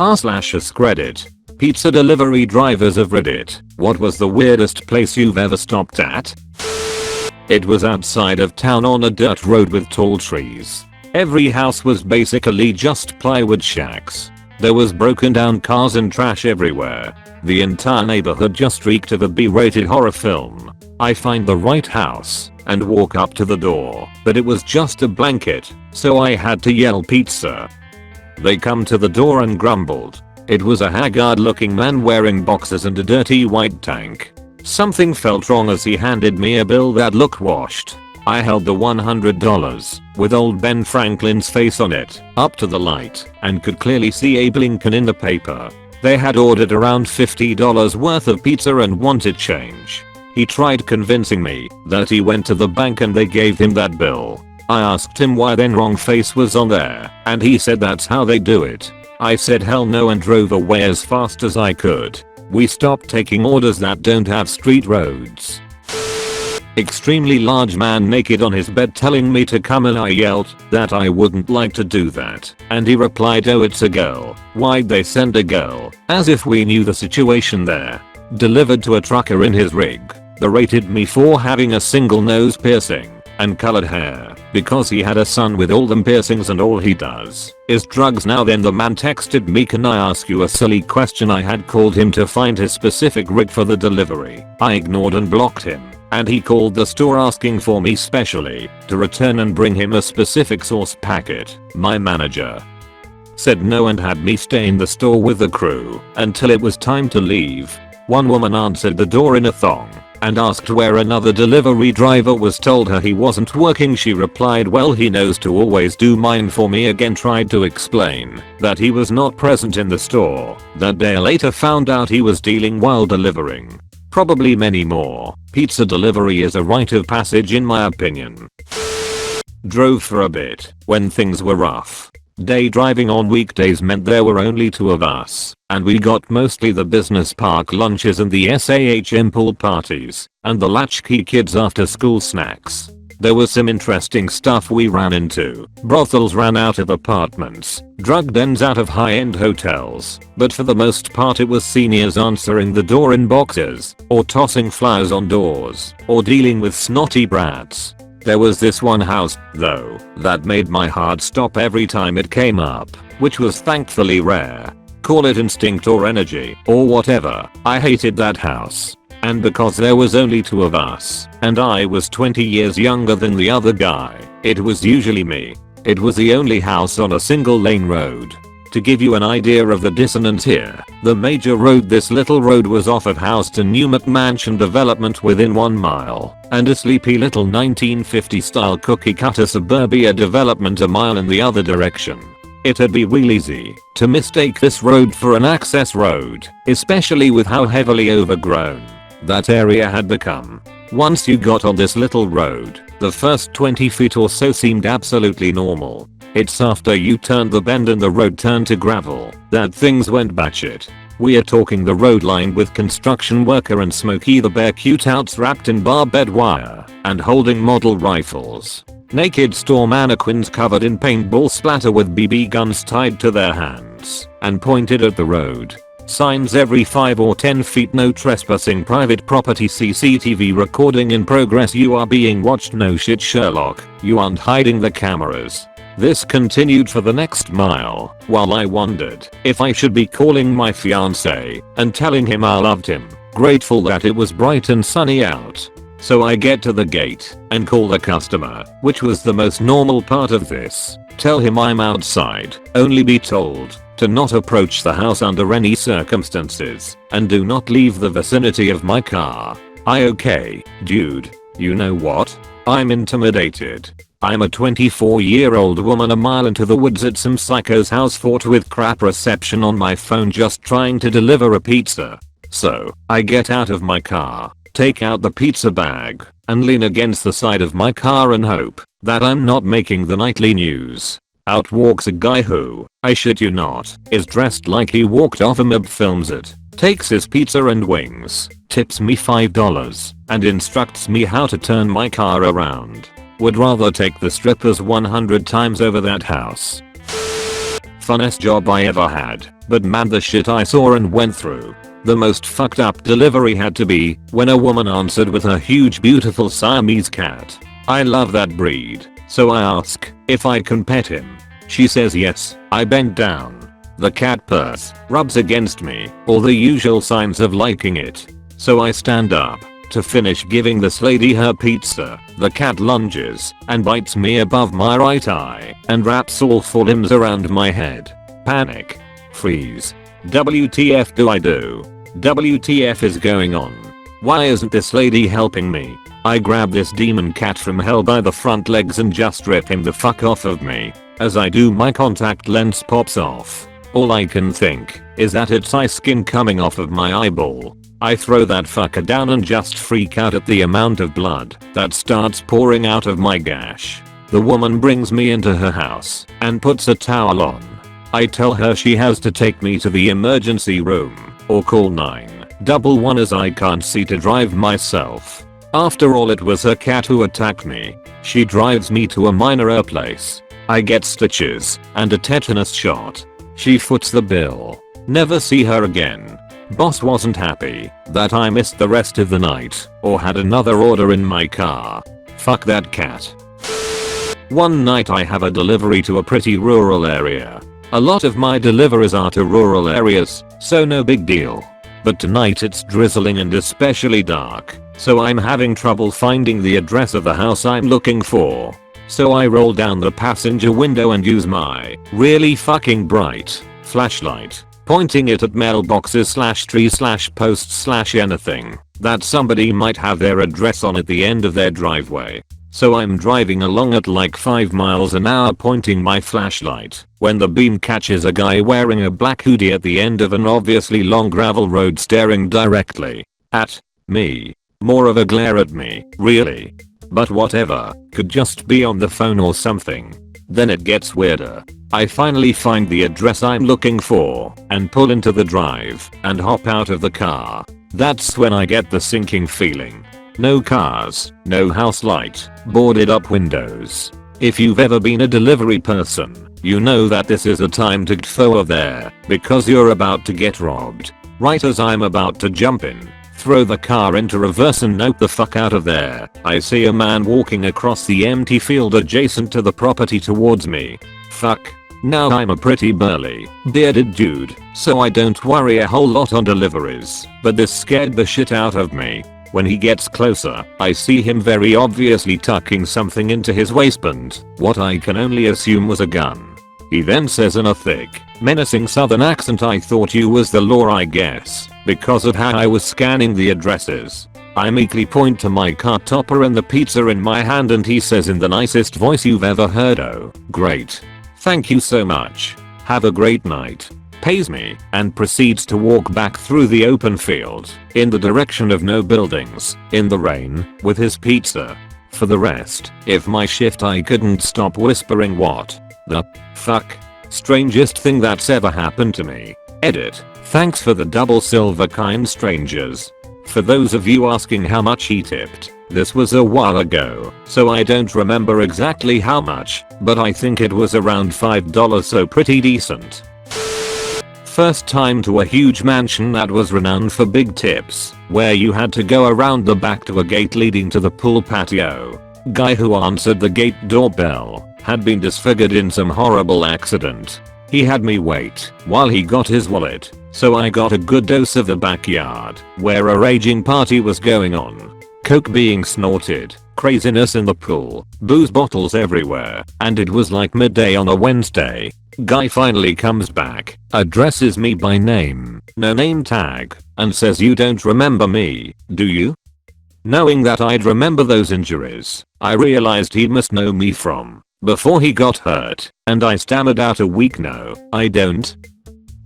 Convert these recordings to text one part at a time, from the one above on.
r/AskReddit. Pizza delivery drivers of Reddit. What was the weirdest place you've ever stopped at? It was outside of town on a dirt road with tall trees. Every house was basically just plywood shacks. There was broken down cars and trash everywhere. The entire neighborhood just reeked of a B-rated horror film. I find the right house and walk up to the door, but it was just a blanket, so I had to yell pizza. They come to the door and grumbled. It was a haggard looking man wearing boxers and a dirty white tank. Something felt wrong as he handed me a bill that looked washed. I held the $100, with old Ben Franklin's face on it, up to the light, and could clearly see Abe Lincoln in the paper. They had ordered around $50 worth of pizza and wanted change. He tried convincing me that he went to the bank and they gave him that bill. I asked him why then wrong face was on there, and he said that's how they do it. I said hell no and drove away as fast as I could. We stopped taking orders that don't have street roads. Extremely large man naked on his bed telling me to come and I yelled that I wouldn't like to do that, and he replied, oh it's a girl, why'd they send a girl, as if we knew the situation there. Delivered to a trucker in his rig. They rated me for having a single nose piercing and colored hair because he had a son with all them piercings and all he does is drugs now. Then the man texted me, can I ask you a silly question? I had called him to find his specific rig for the delivery. I ignored and blocked him, and he called the store asking for me specially to return and bring him a specific sauce packet. My manager said no and had me stay in the store with the crew until it was time to leave. One woman answered the door in a thong and asked where another delivery driver was. Told her he wasn't working. She replied, well he knows to always do mine for me. Again tried to explain that he was not present in the store. That day later found out he was dealing while delivering. Probably many more. Pizza delivery is a rite of passage in my opinion. Drove for a bit when things were rough. Day driving on weekdays meant there were only two of us, and we got mostly the business park lunches and the SAHM pool parties, and the latchkey kids after school snacks. There was some interesting stuff we ran into. Brothels ran out of apartments, drug dens out of high-end hotels, but for the most part it was seniors answering the door in boxers, or tossing flowers on doors, or dealing with snotty brats. There was this one house, though, that made my heart stop every time it came up, which was thankfully rare. Call it instinct or energy, or whatever. I hated that house. And because there was only two of us, and I was 20 years younger than the other guy, it was usually me. It was the only house on a single lane road. To give you an idea of the dissonance here, the major road, this little road was off of house to new McMansion development within 1 mile, and a sleepy little 1950 style cookie cutter suburbia development a mile in the other direction. It'd be real easy to mistake this road for an access road, especially with how heavily overgrown that area had become. Once you got on this little road, the first 20 feet or so seemed absolutely normal. It's after you turned the bend and the road turned to gravel that things went batshit. We are talking the road lined with construction worker and Smokey the Bear cutouts wrapped in barbed wire and holding model rifles. Naked store mannequins covered in paintball splatter with BB guns tied to their hands and pointed at the road. Signs every 5 or 10 feet, no trespassing, private property, CCTV recording in progress, you are being watched, no shit Sherlock, you aren't hiding the cameras. This continued for the next mile, while I wondered if I should be calling my fiance and telling him I loved him, grateful that it was bright and sunny out. So I get to the gate and call the customer, which was the most normal part of this. Tell him I'm outside, only be told to not approach the house under any circumstances, and do not leave the vicinity of my car. Okay, dude, you know what? I'm intimidated. I'm a 24-year-old woman a mile into the woods at some psycho's house, fought with crap reception on my phone, just trying to deliver a pizza. So, I get out of my car, take out the pizza bag, and lean against the side of my car and hope that I'm not making the nightly news. Out walks a guy who, I shit you not, is dressed like he walked off a mob, films it, takes his pizza and wings, tips me $5, and instructs me how to turn my car around. Would rather take the strippers 100 times over that house. Funnest job I ever had, but man the shit I saw and went through. The most fucked up delivery had to be when a woman answered with her huge beautiful Siamese cat. I love that breed, so I ask if I can pet him. She says yes. I bend down. The cat purrs, rubs against me, all the usual signs of liking it. So I stand up to finish giving this lady her pizza. The cat lunges and bites me above my right eye and wraps all four limbs around my head. Panic. Freeze. WTF do I do? WTF is going on? Why isn't this lady helping me? I grab this demon cat from hell by the front legs and just rip him the fuck off of me. As I do, my contact lens pops off. All I can think is that it's eye skin coming off of my eyeball. I throw that fucker down and just freak out at the amount of blood that starts pouring out of my gash. The woman brings me into her house and puts a towel on. I tell her she has to take me to the emergency room or call 911 as I can't see to drive myself. After all, it was her cat who attacked me. She drives me to a minor place. I get stitches and a tetanus shot. She foots the bill. Never see her again. Boss wasn't happy that I missed the rest of the night or had another order in my car. Fuck that cat. One night I have a delivery to a pretty rural area. A lot of my deliveries are to rural areas, so no big deal. But tonight it's drizzling and especially dark, so I'm having trouble finding the address of the house I'm looking for. So I roll down the passenger window and use my really fucking bright flashlight, pointing it at mailboxes / trees / posts / anything that somebody might have their address on at the end of their driveway. So I'm driving along at like 5 miles an hour pointing my flashlight when the beam catches a guy wearing a black hoodie at the end of an obviously long gravel road staring directly at me. More of a glare at me, really. But whatever, could just be on the phone or something. Then it gets weirder. I finally find the address I'm looking for and pull into the drive and hop out of the car. That's when I get the sinking feeling. No cars, no house light, boarded up windows. If you've ever been a delivery person, you know that this is a time to get forward there because you're about to get robbed. Right as I'm about to jump in, throw the car into reverse and nope the fuck out of there, I see a man walking across the empty field adjacent to the property towards me. Fuck. Now I'm a pretty burly, bearded dude, so I don't worry a whole lot on deliveries, but this scared the shit out of me. When he gets closer, I see him very obviously tucking something into his waistband, what I can only assume was a gun. He then says in a thick, menacing southern accent, "I thought you was the law, I guess," because of how I was scanning the addresses. I meekly point to my car topper and the pizza in my hand and he says in the nicest voice you've ever heard, "Oh, great. Thank you so much. Have a great night." Pays me and proceeds to walk back through the open field in the direction of no buildings in the rain with his pizza. For the rest, if my shift I couldn't stop whispering what the fuck. Strangest thing that's ever happened to me. Edit. Thanks for the double silver, kind strangers. For those of you asking how much he tipped, this was a while ago, so I don't remember exactly how much, but I think it was around $5, so pretty decent. First time to a huge mansion that was renowned for big tips, where you had to go around the back to a gate leading to the pool patio. Guy who answered the gate doorbell had been disfigured in some horrible accident. He had me wait while he got his wallet, so I got a good dose of the backyard, where a raging party was going on. Coke being snorted, craziness in the pool, booze bottles everywhere, and it was like midday on a Wednesday. Guy finally comes back, addresses me by name, no name tag, and says, "You don't remember me, do you?" Knowing that I'd remember those injuries, I realized he must know me from before he got hurt, and I stammered out a weak no, I don't.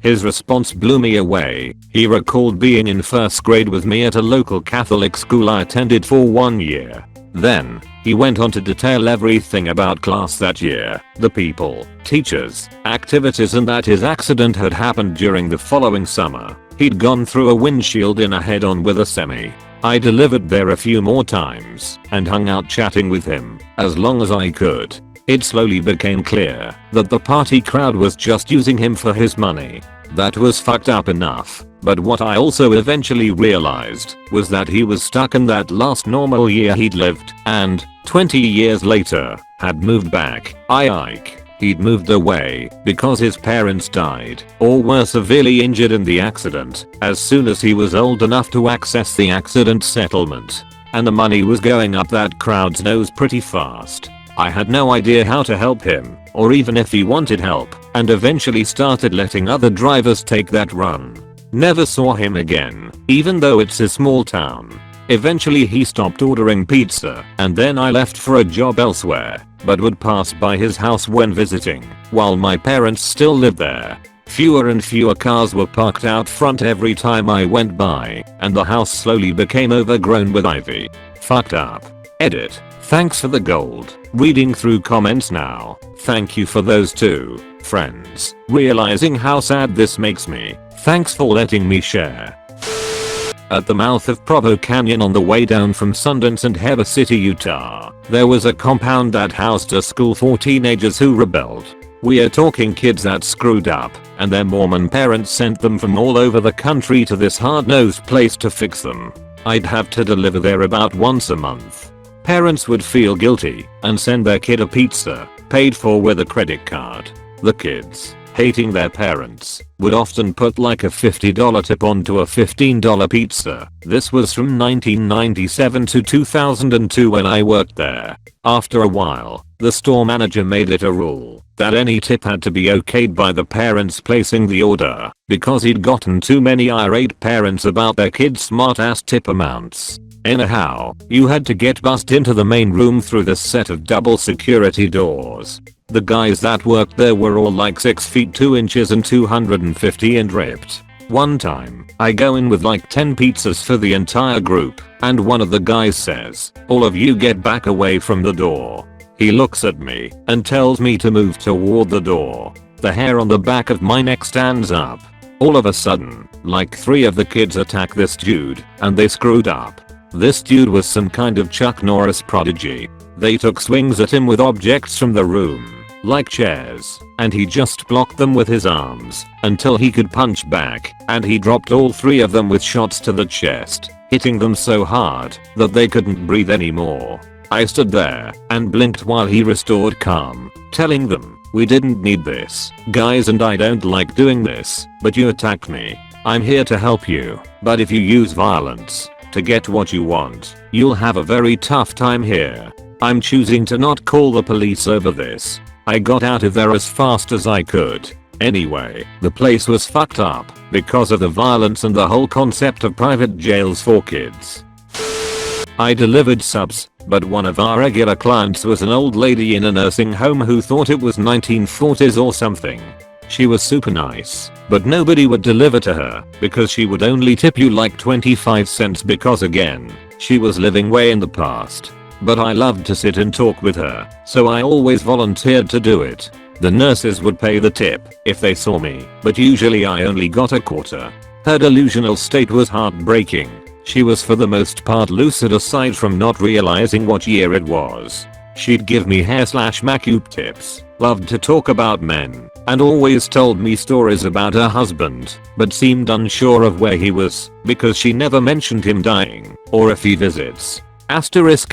His response blew me away. He recalled being in first grade with me at a local Catholic school I attended for 1 year. Then, he went on to detail everything about class that year, the people, teachers, activities, and that his accident had happened during the following summer. He'd gone through a windshield in a head-on with a semi. I delivered there a few more times and hung out chatting with him as long as I could. It slowly became clear that the party crowd was just using him for his money. That was fucked up enough, but what I also eventually realized was that he was stuck in that last normal year he'd lived and, 20 years later, had moved back. He'd moved away because his parents died or were severely injured in the accident as soon as he was old enough to access the accident settlement. And the money was going up that crowd's nose pretty fast. I had no idea how to help him, or even if he wanted help, and eventually started letting other drivers take that run. Never saw him again, even though it's a small town. Eventually he stopped ordering pizza, and then I left for a job elsewhere, but would pass by his house when visiting, while my parents still lived there. Fewer and fewer cars were parked out front every time I went by, and the house slowly became overgrown with ivy. Fucked up. Edit. Thanks for the gold. Reading through comments now. Thank you for those too, friends. Realizing how sad this makes me. Thanks for letting me share. At the mouth of Provo Canyon on the way down from Sundance and Heber City, Utah, there was a compound that housed a school for teenagers who rebelled. We are talking kids that screwed up, and their Mormon parents sent them from all over the country to this hard-nosed place to fix them. I'd have to deliver there about once a month. Parents would feel guilty and send their kid a pizza, paid for with a credit card. The kids, hating their parents, would often put like a $50 tip onto a $15 pizza. This was from 1997 to 2002 when I worked there. After a while, the store manager made it a rule that any tip had to be okayed by the parents placing the order, because he'd gotten too many irate parents about their kids' smart-ass tip amounts. Anyhow, you had to get bussed into the main room through this set of double security doors. The guys that worked there were all like 6 feet 2 inches and 250 and ripped. One time, I go in with like 10 pizzas for the entire group, and one of the guys says, "All of you get back away from the door." He looks at me and tells me to move toward the door. The hair on the back of my neck stands up. All of a sudden, like 3 of the kids attack this dude, and they screwed up. This dude was some kind of Chuck Norris prodigy. They took swings at him with objects from the room, like chairs, and he just blocked them with his arms until he could punch back, and he dropped all 3 of them with shots to the chest, hitting them so hard that they couldn't breathe anymore. I stood there and blinked while he restored calm, telling them, "We didn't need this, guys, and I don't like doing this, but you attacked me. I'm here to help you, but if you use violence to get what you want, you'll have a very tough time here. I'm choosing to not call the police over this." I got out of there as fast as I could. Anyway, the place was fucked up because of the violence and the whole concept of private jails for kids. I delivered subs, but one of our regular clients was an old lady in a nursing home who thought it was 1940s or something. She was super nice, but nobody would deliver to her because she would only tip you like 25 cents because again, she was living way in the past. But I loved to sit and talk with her, so I always volunteered to do it. The nurses would pay the tip if they saw me, but usually I only got a quarter. Her delusional state was heartbreaking. She was for the most part lucid aside from not realizing what year it was. She'd give me hair/makeup tips, loved to talk about men, and always told me stories about her husband, but seemed unsure of where he was because she never mentioned him dying or if he visits. ****EDITING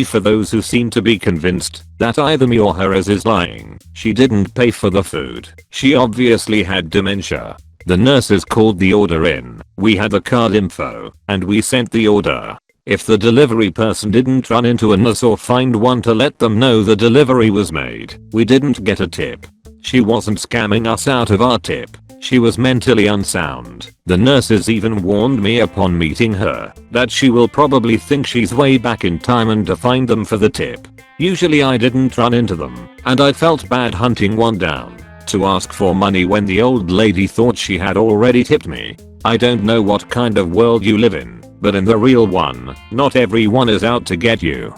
for those who seem to be convinced that either me or her is lying. She didn't pay for the food. She obviously had dementia. The nurses called the order in. We had the card info, and we sent the order. If the delivery person didn't run into a nurse or find one to let them know the delivery was made, we didn't get a tip. She wasn't scamming us out of our tip. She was mentally unsound. The nurses even warned me upon meeting her that she will probably think she's way back in time and to find them for the tip. Usually I didn't run into them, and I felt bad hunting one down to ask for money when the old lady thought she had already tipped me. I don't know what kind of world you live in, but in the real one, not everyone is out to get you.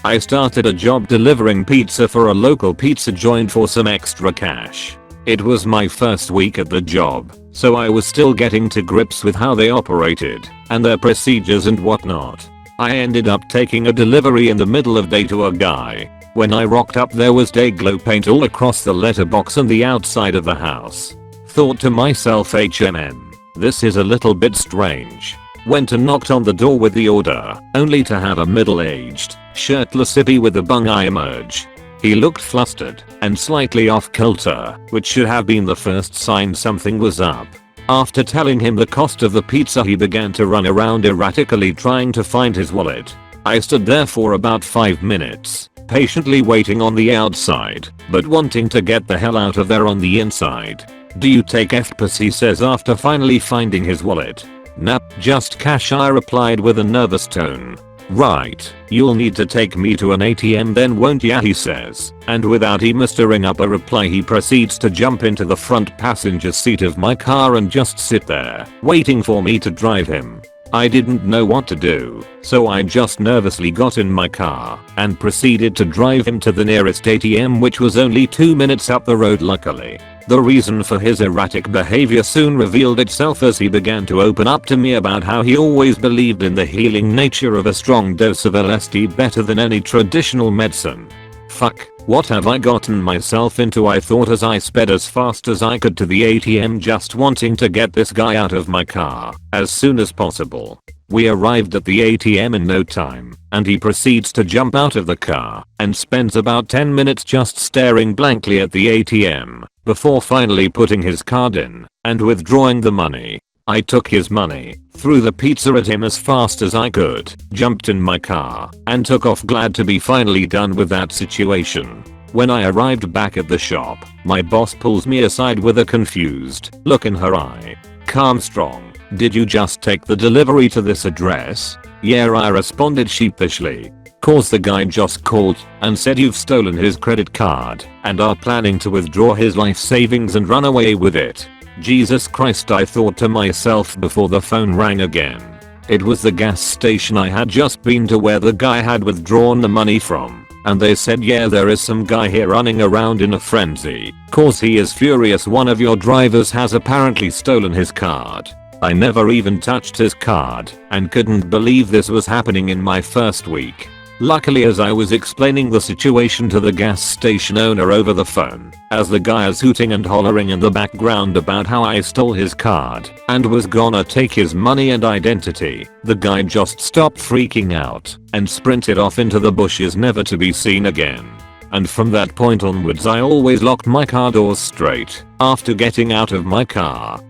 I started a job delivering pizza for a local pizza joint for some extra cash. It was my first week at the job, so I was still getting to grips with how they operated and their procedures and whatnot. I ended up taking a delivery in the middle of day to a guy. When I rocked up there was day glow paint all across the letterbox and the outside of the house. Thought to myself, this is a little bit strange. Went and knocked on the door with the order, only to have a middle-aged, shirtless hippie with a bung eye emerge. He looked flustered and slightly off kilter, which should have been the first sign something was up. After telling him the cost of the pizza, he began to run around erratically trying to find his wallet. I stood there for about 5 minutes, patiently waiting on the outside, but wanting to get the hell out of there on the inside. "Do you take FPAS?" he says after finally finding his wallet. "Nah, just cash," I replied with a nervous tone. "Right, you'll need to take me to an ATM then, won't ya?" he says, and without even stirring up a reply he proceeds to jump into the front passenger seat of my car and just sit there, waiting for me to drive him. I didn't know what to do, so I just nervously got in my car and proceeded to drive him to the nearest ATM, which was only 2 minutes up the road luckily. The reason for his erratic behavior soon revealed itself as he began to open up to me about how he always believed in the healing nature of a strong dose of LSD better than any traditional medicine. Fuck, what have I gotten myself into, I thought as I sped as fast as I could to the ATM, just wanting to get this guy out of my car as soon as possible. We arrived at the ATM in no time, and he proceeds to jump out of the car and spends about 10 minutes just staring blankly at the ATM before finally putting his card in and withdrawing the money. I took his money, threw the pizza at him as fast as I could, jumped in my car, and took off, glad to be finally done with that situation. When I arrived back at the shop, my boss pulls me aside with a confused look in her eye. "Calm, strong. Did you just take the delivery to this address?" "Yeah," I responded sheepishly. "'Cause the guy just called and said you've stolen his credit card and are planning to withdraw his life savings and run away with it." Jesus Christ, I thought to myself before the phone rang again. It was the gas station I had just been to where the guy had withdrawn the money from, and they said, "Yeah, there is some guy here running around in a frenzy, 'cause he is furious one of your drivers has apparently stolen his card." I never even touched his card and couldn't believe this was happening in my first week. Luckily, as I was explaining the situation to the gas station owner over the phone, as the guy is hooting and hollering in the background about how I stole his card and was gonna take his money and identity, the guy just stopped freaking out and sprinted off into the bushes, never to be seen again. And from that point onwards I always locked my car doors straight after getting out of my car.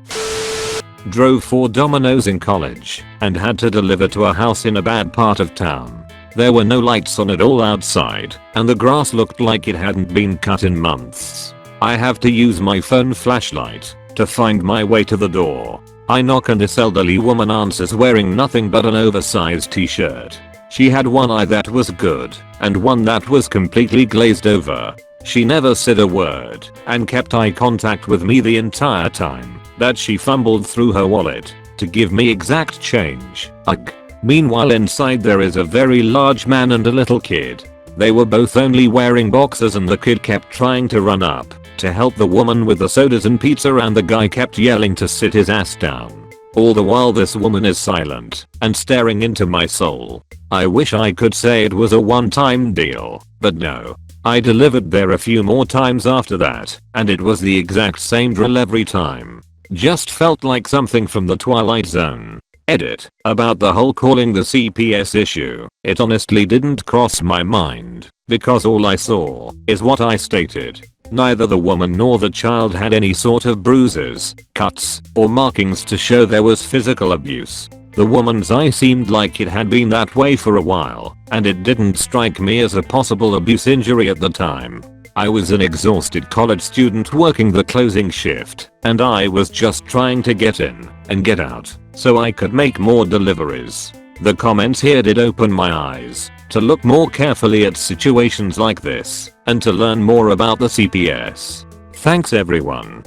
Drove for Domino's in college and had to deliver to a house in a bad part of town. There were no lights on at all outside, and the grass looked like it hadn't been cut in months. I have to use my phone flashlight to find my way to the door. I knock and this elderly woman answers, wearing nothing but an oversized t-shirt. She had one eye that was good and one that was completely glazed over. She never said a word and kept eye contact with me the entire time that she fumbled through her wallet to give me exact change. Ugh. Meanwhile, inside there is a very large man and a little kid. They were both only wearing boxers, and the kid kept trying to run up to help the woman with the sodas and pizza, and the guy kept yelling to sit his ass down. All the while this woman is silent and staring into my soul. I wish I could say it was a one-time deal, but no. I delivered there a few more times after that, and it was the exact same drill every time. Just felt like something from the Twilight Zone. Edit. About the whole calling the CPS issue, it honestly didn't cross my mind, because all I saw is what I stated. Neither the woman nor the child had any sort of bruises, cuts, or markings to show there was physical abuse. The woman's eye seemed like it had been that way for a while, and it didn't strike me as a possible abuse injury at the time. I was an exhausted college student working the closing shift, and I was just trying to get in and get out so I could make more deliveries. The comments here did open my eyes to look more carefully at situations like this and to learn more about the CPS. Thanks everyone.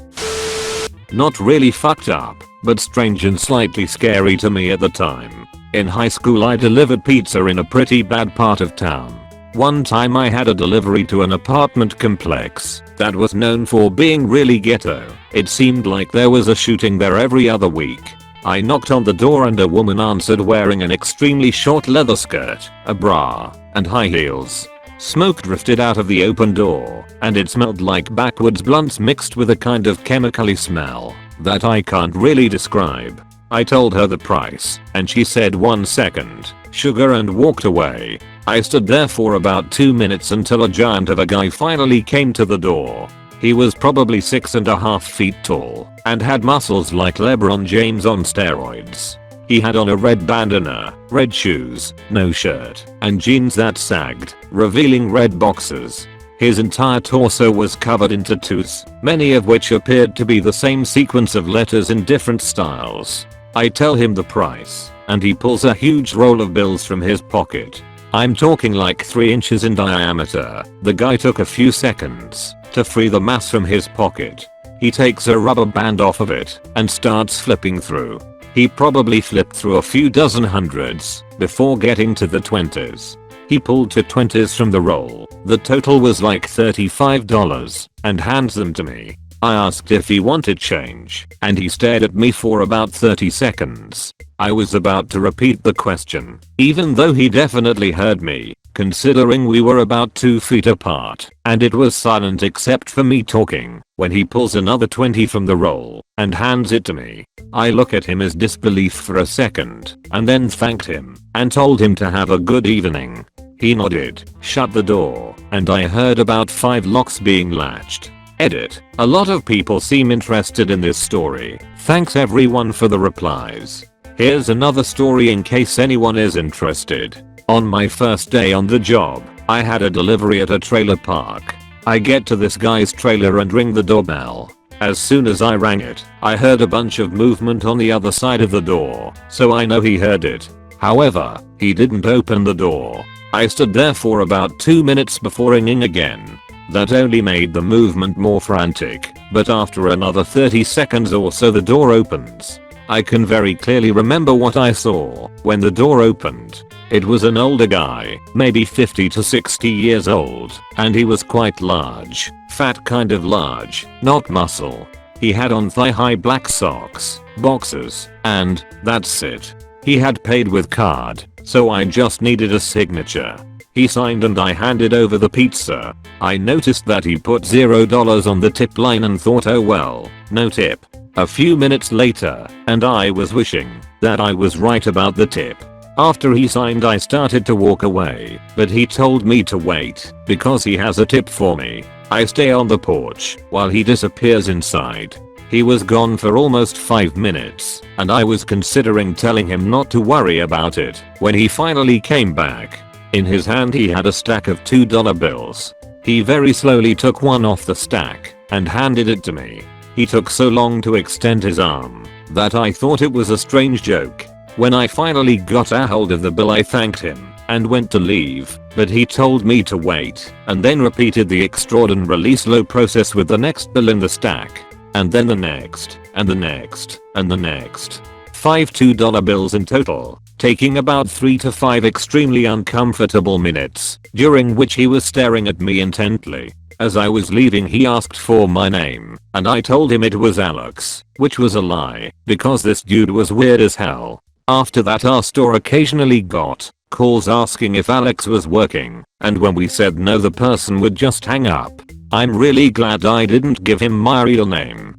Not really fucked up, but strange and slightly scary to me at the time. In high school I delivered pizza in a pretty bad part of town. One time I had a delivery to an apartment complex that was known for being really ghetto. It seemed like there was a shooting there every other week. I knocked on the door and a woman answered wearing an extremely short leather skirt, a bra, and high heels. Smoke drifted out of the open door, and it smelled like backwoods blunts mixed with a kind of chemically smell that I can't really describe. I told her the price, and she said 1 second, sugar, and walked away. I stood there for about 2 minutes until a giant of a guy finally came to the door. He was probably 6.5 feet tall and had muscles like LeBron James on steroids. He had on a red bandana, red shoes, no shirt, and jeans that sagged, revealing red boxers. His entire torso was covered in tattoos, many of which appeared to be the same sequence of letters in different styles. I tell him the price, and he pulls a huge roll of bills from his pocket. I'm talking like 3 inches in diameter. The guy took a few seconds to free the mass from his pocket. He takes a rubber band off of it and starts flipping through. He probably flipped through a few dozen hundreds before getting to the 20s. He pulled 2 20s from the roll. The total was like $35 and hands them to me. I asked if he wanted change, and he stared at me for about 30 seconds. I was about to repeat the question, even though he definitely heard me, considering we were about 2 feet apart, and it was silent except for me talking, when he pulls another 20 from the roll and hands it to me. I look at him as disbelief for a second, and then thanked him and told him to have a good evening. He nodded, shut the door, and I heard about 5 locks being latched. Edit. A lot of people seem interested in this story. Thanks everyone for the replies. Here's another story in case anyone is interested. On my first day on the job, I had a delivery at a trailer park. I get to this guy's trailer and ring the doorbell. As soon as I rang it, I heard a bunch of movement on the other side of the door, so I know he heard it. However, he didn't open the door. I stood there for about 2 minutes before ringing again. That only made the movement more frantic, but after another 30 seconds or so the door opens. I can very clearly remember what I saw when the door opened. It was an older guy, maybe 50 to 60 years old, and he was quite large, fat kind of large, not muscle. He had on thigh-high black socks, boxers, and that's it. He had paid with card, so I just needed a signature. He signed and I handed over the pizza. I noticed that he put $0 on the tip line and thought, oh well, no tip. A few minutes later, and I was wishing that I was right about the tip. After he signed I started to walk away, but he told me to wait because he has a tip for me. I stay on the porch while he disappears inside. He was gone for almost 5 minutes, and I was considering telling him not to worry about it when he finally came back. In his hand he had a stack of $2 bills. He very slowly took one off the stack and handed it to me. He took so long to extend his arm that I thought it was a strange joke. When I finally got a hold of the bill I thanked him and went to leave, but he told me to wait and then repeated the extraordinarily slow process with the next bill in the stack, and then the next, and the next, and the next. 5 $2 bills in total, taking about 3 to 5 extremely uncomfortable minutes, during which he was staring at me intently. As I was leaving he asked for my name, and I told him it was Alex, which was a lie, because this dude was weird as hell. After that our store occasionally got calls asking if Alex was working, and when we said no the person would just hang up. I'm really glad I didn't give him my real name.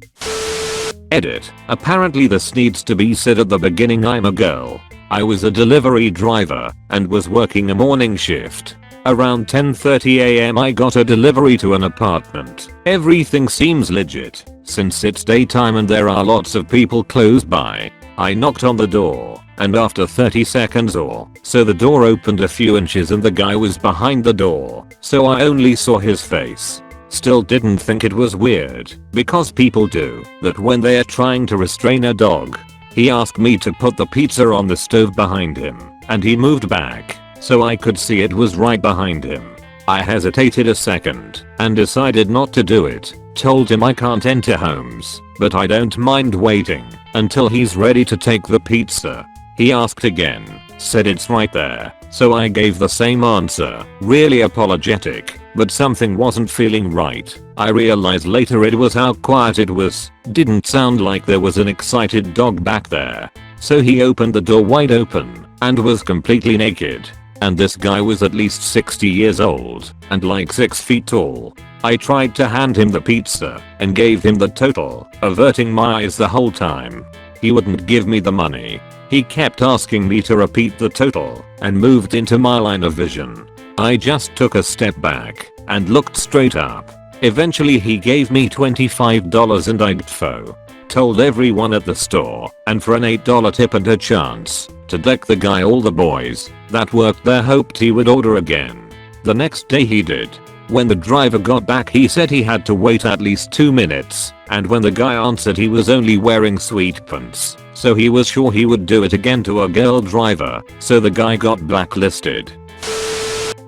Edit. Apparently this needs to be said at the beginning. I'm a girl. I was a delivery driver and was working a morning shift. Around 10:30 AM I got a delivery to an apartment. Everything seems legit since it's daytime and there are lots of people close by. I knocked on the door, and after 30 seconds or so the door opened a few inches and the guy was behind the door, so I only saw his face. Still didn't think it was weird, because people do that when they are trying to restrain a dog. He asked me to put the pizza on the stove behind him, and he moved back so I could see it was right behind him. I hesitated a second and decided not to do it. Told him I can't enter homes, but I don't mind waiting until he's ready to take the pizza. He asked again, said it's right there, So I gave the same answer, really apologetic, but something wasn't feeling right. I realized later it was how quiet it was. Didn't sound like there was an excited dog back there. So he opened the door wide open and was completely naked. And this guy was at least 60 years old and like 6 feet tall. I tried to hand him the pizza and gave him the total, averting my eyes the whole time. He wouldn't give me the money. He kept asking me to repeat the total and moved into my line of vision. I just took a step back and looked straight up. Eventually he gave me $25 and I told everyone at the store, and for an $8 tip and a chance to deck the guy, all the boys that worked there hoped he would order again. The next day he did. When the driver got back he said he had to wait at least 2 minutes, and when the guy answered he was only wearing sweatpants, so he was sure he would do it again to a girl driver, so the guy got blacklisted.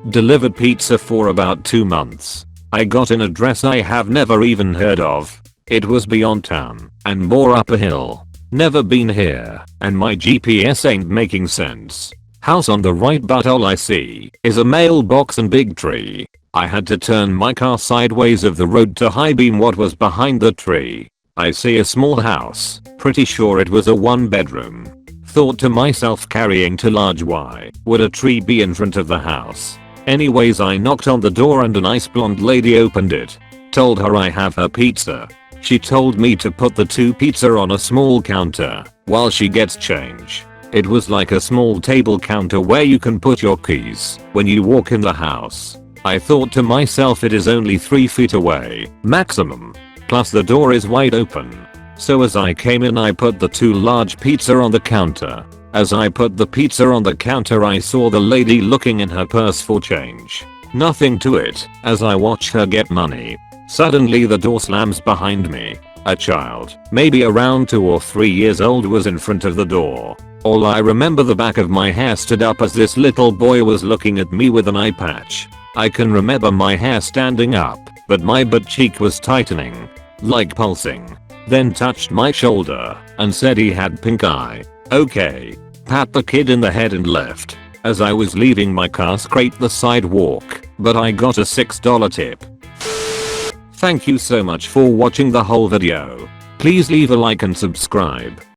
Delivered pizza for about 2 months. I got an address I have never even heard of. It was beyond town and more up a hill. Never been here, and my GPS ain't making sense. House on the right, but all I see is a mailbox and big tree. I had to turn my car sideways of the road to high beam what was behind the tree. I see a small house, pretty sure it was a 1-bedroom. Thought to myself, carrying too large, why would a tree be in front of the house? Anyways, I knocked on the door and a nice blonde lady opened it. Told her I have her pizza. She told me to put the 2 pizza on a small counter while she gets change. It was like a small table counter where you can put your keys when you walk in the house. I thought to myself, it is only 3 feet away, maximum. Plus the door is wide open. So as I came in I put the 2 large pizza on the counter. As I put the pizza on the counter I saw the lady looking in her purse for change. Nothing to it as I watched her get money. Suddenly the door slams behind me. A child, maybe around 2 or 3 years old, was in front of the door. All I remember, the back of my hair stood up as this little boy was looking at me with an eye patch. I can remember my hair standing up, but my butt cheek was tightening, like pulsing. Then touched my shoulder and said he had pink eye. Okay. Pat the kid in the head and left. As I was leaving my car scraped the sidewalk, but I got a $6 tip. Thank you so much for watching the whole video. Please leave a like and subscribe.